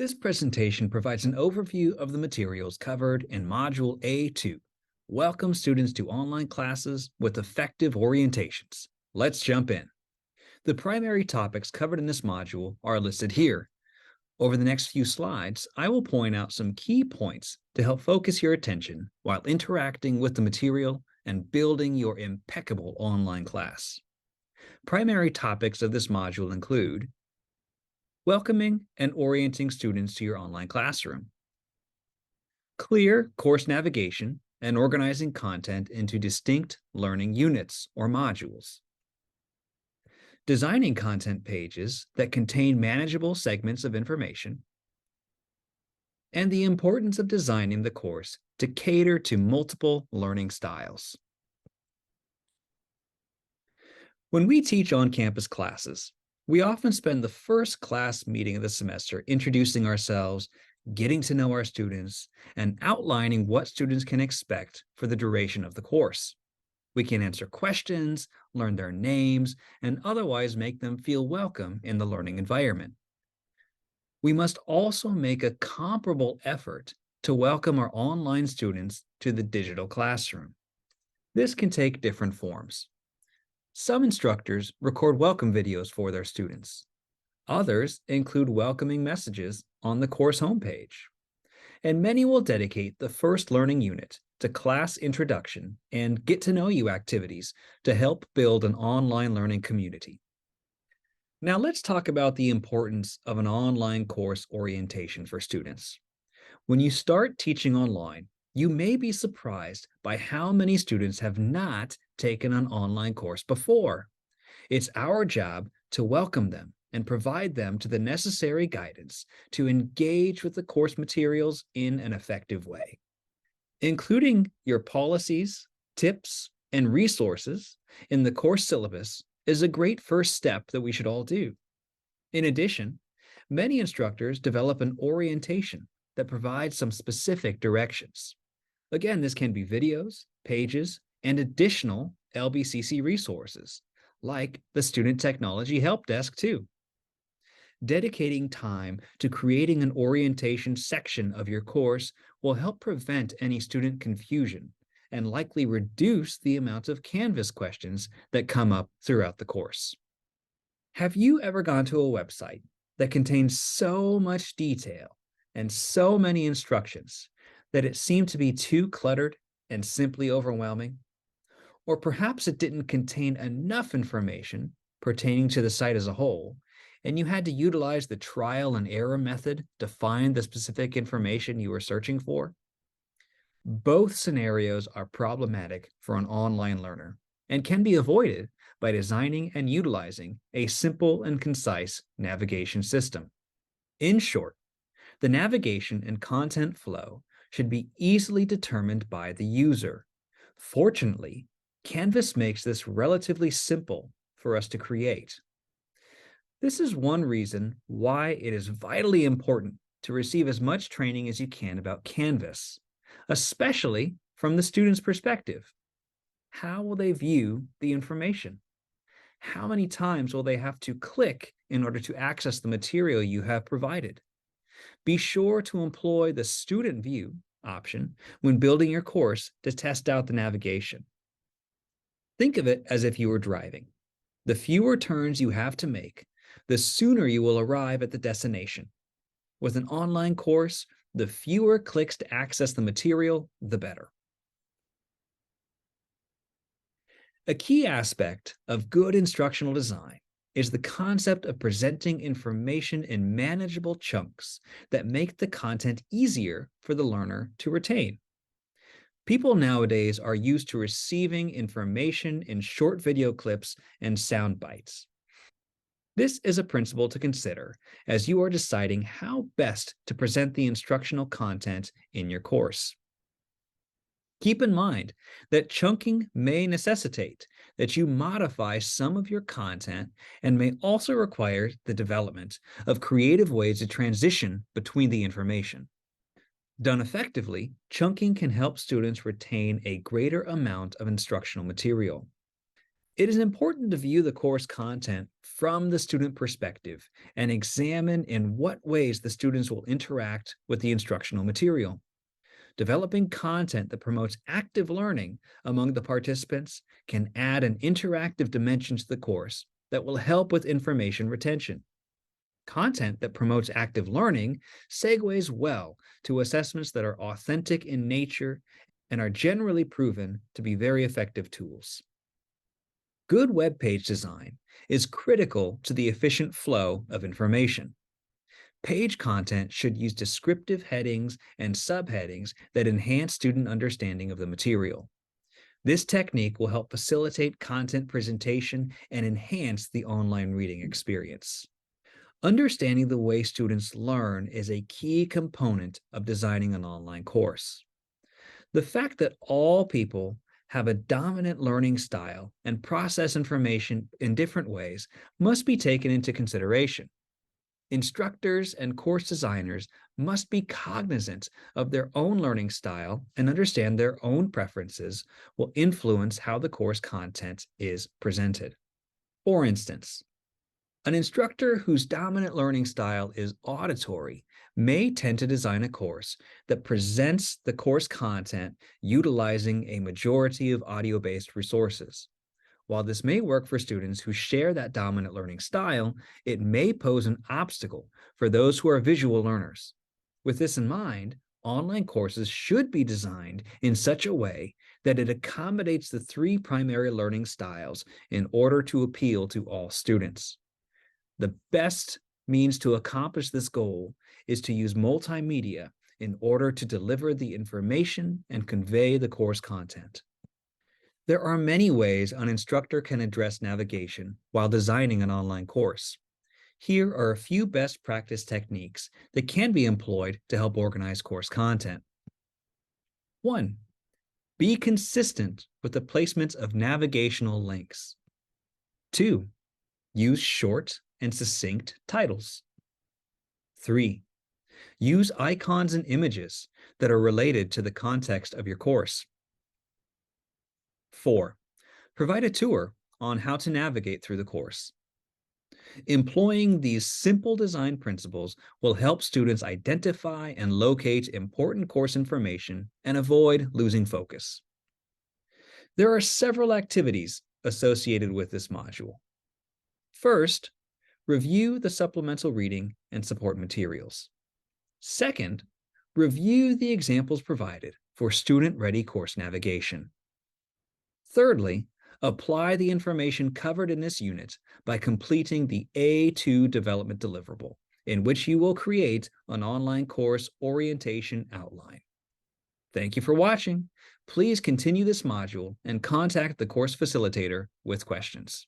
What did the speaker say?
This presentation provides an overview of the materials covered in Module A2. Welcome students to online classes with effective orientations. Let's jump in. The primary topics covered in this module are listed here. Over the next few slides, I will point out some key points to help focus your attention while interacting with the material and building your impeccable online class. Primary topics of this module include welcoming and orienting students to your online classroom, clear course navigation and organizing content into distinct learning units or modules, designing content pages that contain manageable segments of information, and the importance of designing the course to cater to multiple learning styles. When we teach on-campus classes, we often spend the first class meeting of the semester introducing ourselves, getting to know our students, and outlining what students can expect for the duration of the course. We can answer questions, learn their names, and otherwise make them feel welcome in the learning environment. We must also make a comparable effort to welcome our online students to the digital classroom. This can take different forms. Some instructors record welcome videos for their students. Others include welcoming messages on the course homepage. And many will dedicate the first learning unit to class introduction and get to know you activities to help build an online learning community. Now let's talk about the importance of an online course orientation for students. When you start teaching online, you may be surprised by how many students have not taken an online course before. It's our job to welcome them and provide them to the necessary guidance to engage with the course materials in an effective way. Including your policies, tips, and resources in the course syllabus is a great first step that we should all do. In addition, many instructors develop an orientation that provides some specific directions. Again, this can be videos, pages, and additional LBCC resources, like the Student Technology Help Desk too. Dedicating time to creating an orientation section of your course will help prevent any student confusion and likely reduce the amount of Canvas questions that come up throughout the course. Have you ever gone to a website that contains so much detail and so many instructions that it seemed to be too cluttered and simply overwhelming? Or perhaps it didn't contain enough information pertaining to the site as a whole, and you had to utilize the trial and error method to find the specific information you were searching for? Both scenarios are problematic for an online learner and can be avoided by designing and utilizing a simple and concise navigation system. In short, the navigation and content flow should be easily determined by the user. Fortunately, Canvas makes this relatively simple for us to create. This is one reason why it is vitally important to receive as much training as you can about Canvas, especially from the student's perspective. How will they view the information? How many times will they have to click in order to access the material you have provided? Be sure to employ the student view option when building your course to test out the navigation. Think of it as if you were driving. The fewer turns you have to make, the sooner you will arrive at the destination. With an online course, the fewer clicks to access the material, the better. A key aspect of good instructional design is the concept of presenting information in manageable chunks that make the content easier for the learner to retain. People nowadays are used to receiving information in short video clips and sound bites. This is a principle to consider as you are deciding how best to present the instructional content in your course. Keep in mind that chunking may necessitate that you modify some of your content and may also require the development of creative ways to transition between the information. Done effectively, chunking can help students retain a greater amount of instructional material. It is important to view the course content from the student perspective and examine in what ways the students will interact with the instructional material. Developing content that promotes active learning among the participants can add an interactive dimension to the course that will help with information retention. Content that promotes active learning segues well to assessments that are authentic in nature and are generally proven to be very effective tools. Good web page design is critical to the efficient flow of information. Page content should use descriptive headings and subheadings that enhance student understanding of the material. This technique will help facilitate content presentation and enhance the online reading experience. Understanding the way students learn is a key component of designing an online course. The fact that all people have a dominant learning style and process information in different ways must be taken into consideration. Instructors and course designers must be cognizant of their own learning style and understand their own preferences will influence how the course content is presented. For instance, an instructor whose dominant learning style is auditory may tend to design a course that presents the course content utilizing a majority of audio-based resources. While this may work for students who share that dominant learning style, it may pose an obstacle for those who are visual learners. With this in mind, online courses should be designed in such a way that it accommodates the three primary learning styles in order to appeal to all students. The best means to accomplish this goal is to use multimedia in order to deliver the information and convey the course content. There are many ways an instructor can address navigation while designing an online course. Here are a few best practice techniques that can be employed to help organize course content. 1. Be consistent with the placement of navigational links. 2. Use short and succinct titles. 3. Use icons and images that are related to the context of your course. 4. Provide a tour on how to navigate through the course. Employing these simple design principles will help students identify and locate important course information and avoid losing focus. There are several activities associated with this module. First, review the supplemental reading and support materials. Second, review the examples provided for student-ready course navigation. Thirdly, apply the information covered in this unit by completing the A2 development deliverable, in which you will create an online course orientation outline. Thank you for watching. Please continue this module and contact the course facilitator with questions.